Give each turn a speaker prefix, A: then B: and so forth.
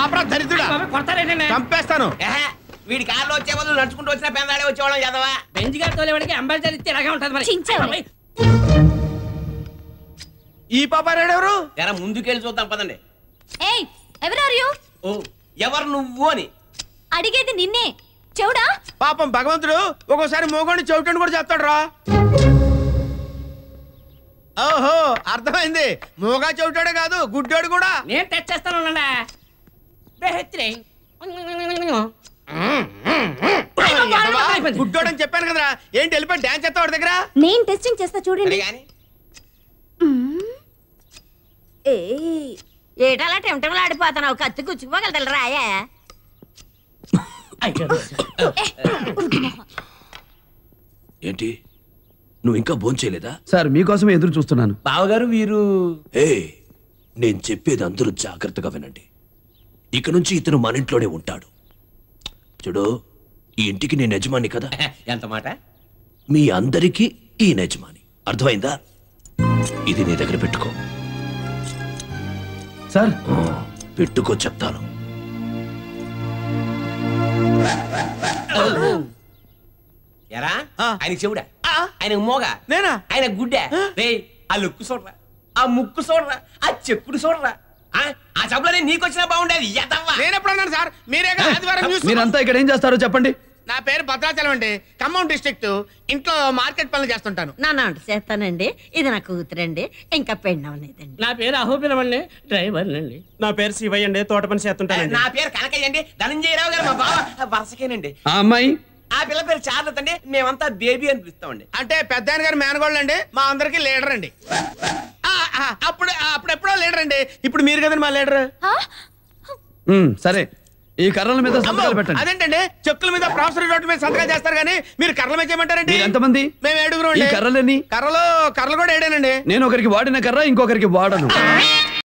A: ఆపరా దరిద్రుడా, చంపేస్తాను.
B: వీడి కార్లో వచ్చే బదులు నడుచుకుంటూ వచ్చిన పెందాడే వచ్చేవాళ్ళం చదవా.
C: బెంజ్ గారి తోలేవాడికి అంబాసిడర్ ఇస్తే ఇలాగే ఉంటది మరి.
A: ఈ పాపారాడెవరు?
B: జర ముందుకెళ్ళి చూద్దాం పదండి.
D: ఏయ్ ఎవరు యు?
B: ఓ ఎవరు నువ్వు అని
D: అడిగేది నిన్నే. చెవుడా?
A: పాపం భగవంతుడు ఒక్కోసారి మోగోని చెవిటని కూడా చెప్తాడు రా. ఓహో అర్థమైంది, మోగా చెవిటాడే కాదు గుడ్డోడు కూడా.
C: నేను తెచ్చేస్తాను.
A: గుడ్డోడు అని చెప్పాను కదరా, ఏంటి వెళ్ళిపోయి డాన్స్ చేస్తా వాడి దగ్గర.
D: నేను టెస్టింగ్ చేస్తా చూడండి.
E: ఏటలా టెంటంలో ఆడిపోతున్నావు, కత్తి గుచ్చుకుపోగలదు రాయా.
F: ఏంటి నువ్వు ఇంకా భోంచేయలేదా?
G: సార్ మీకోసమే ఎదురు చూస్తున్నాను.
C: బావగారు వీరు.
F: నేను చెప్పేది అందరూ జాగ్రత్తగా వినండి. ఇక నుంచి ఇతను మన ఇంట్లోనే ఉంటాడు. చూడు, ఈ ఇంటికి నేను యజమాని కదా.
B: ఎంత మాట?
F: మీ అందరికీ ఈ యజమాని, అర్థమైందా? ఇది నీ దగ్గర పెట్టుకో.
G: సార్
F: పెట్టుకో చెప్తాను.
B: ఎరా ఆయన చెవుడా, ఆయన మోగా,
A: నేనా?
B: ఆయన గుడ్డ. ఆ లుక్కు చూడరా, ఆ ముక్కు చూడరా, ఆ చెక్కుడు చూడరా. ఆ చెప్పులనే నీకొచ్చినా బాగుండేది.
A: నేను ఎప్పుడు అన్నాను సార్? మీరే ఆదివారం న్యూస్.
G: మీరంతా ఇక్కడ ఏం చేస్తారో చెప్పండి.
A: నా పేరు భద్రాచలం అండి, ఖమ్మం డిస్ట్రిక్ట్. ఇంట్లో మార్కెట్ పనులు చేస్తుంటాను.
E: నాన్న చేస్తానండి. ఇది నా కూతురండి, ఇంకా పెళ్ళవలేదండి.
C: నా పేరు అహోబిలం అండి, డ్రైవర్ అండి.
H: నా పేరు శివయ్య అండి, తోట పని చేస్తుంటానండి.
B: నా పేరు కనకయ్య అండి, ధనంజయరావు గారు మా బావ వరుసకేనండి.
G: ఆ అమ్మాయి?
B: ఆ పిల్ల పేరు చార్లెట్ అండి, మేమంతా బేబీ అని పిలుస్తామండి.
A: అంటే పెద్ద ఆయన గారు మేనగోళ్ళు అండి, మా అందరికి లీడర్ అండి. అప్పుడెప్పుడో లీడర్ అండి, ఇప్పుడు మీరు కదండి మా లీడర్.
G: సరే, ఈ కర్రల మీద సంతకాలు పెట్టండి.
A: అదేంటండి, చెక్కుల మీద ప్రామిసరీ నోట్ మీద సంతకాలు చేస్తారు కానీ మీరు కర్రల మీద చేయమంటారండి?
G: ఎంతమంది?
A: మేము 7
G: కర్రలేని
A: కర్రలు కూడా 7
G: నేను ఒకరికి వాడిన కర్ర ఇంకొకరికి వాడను.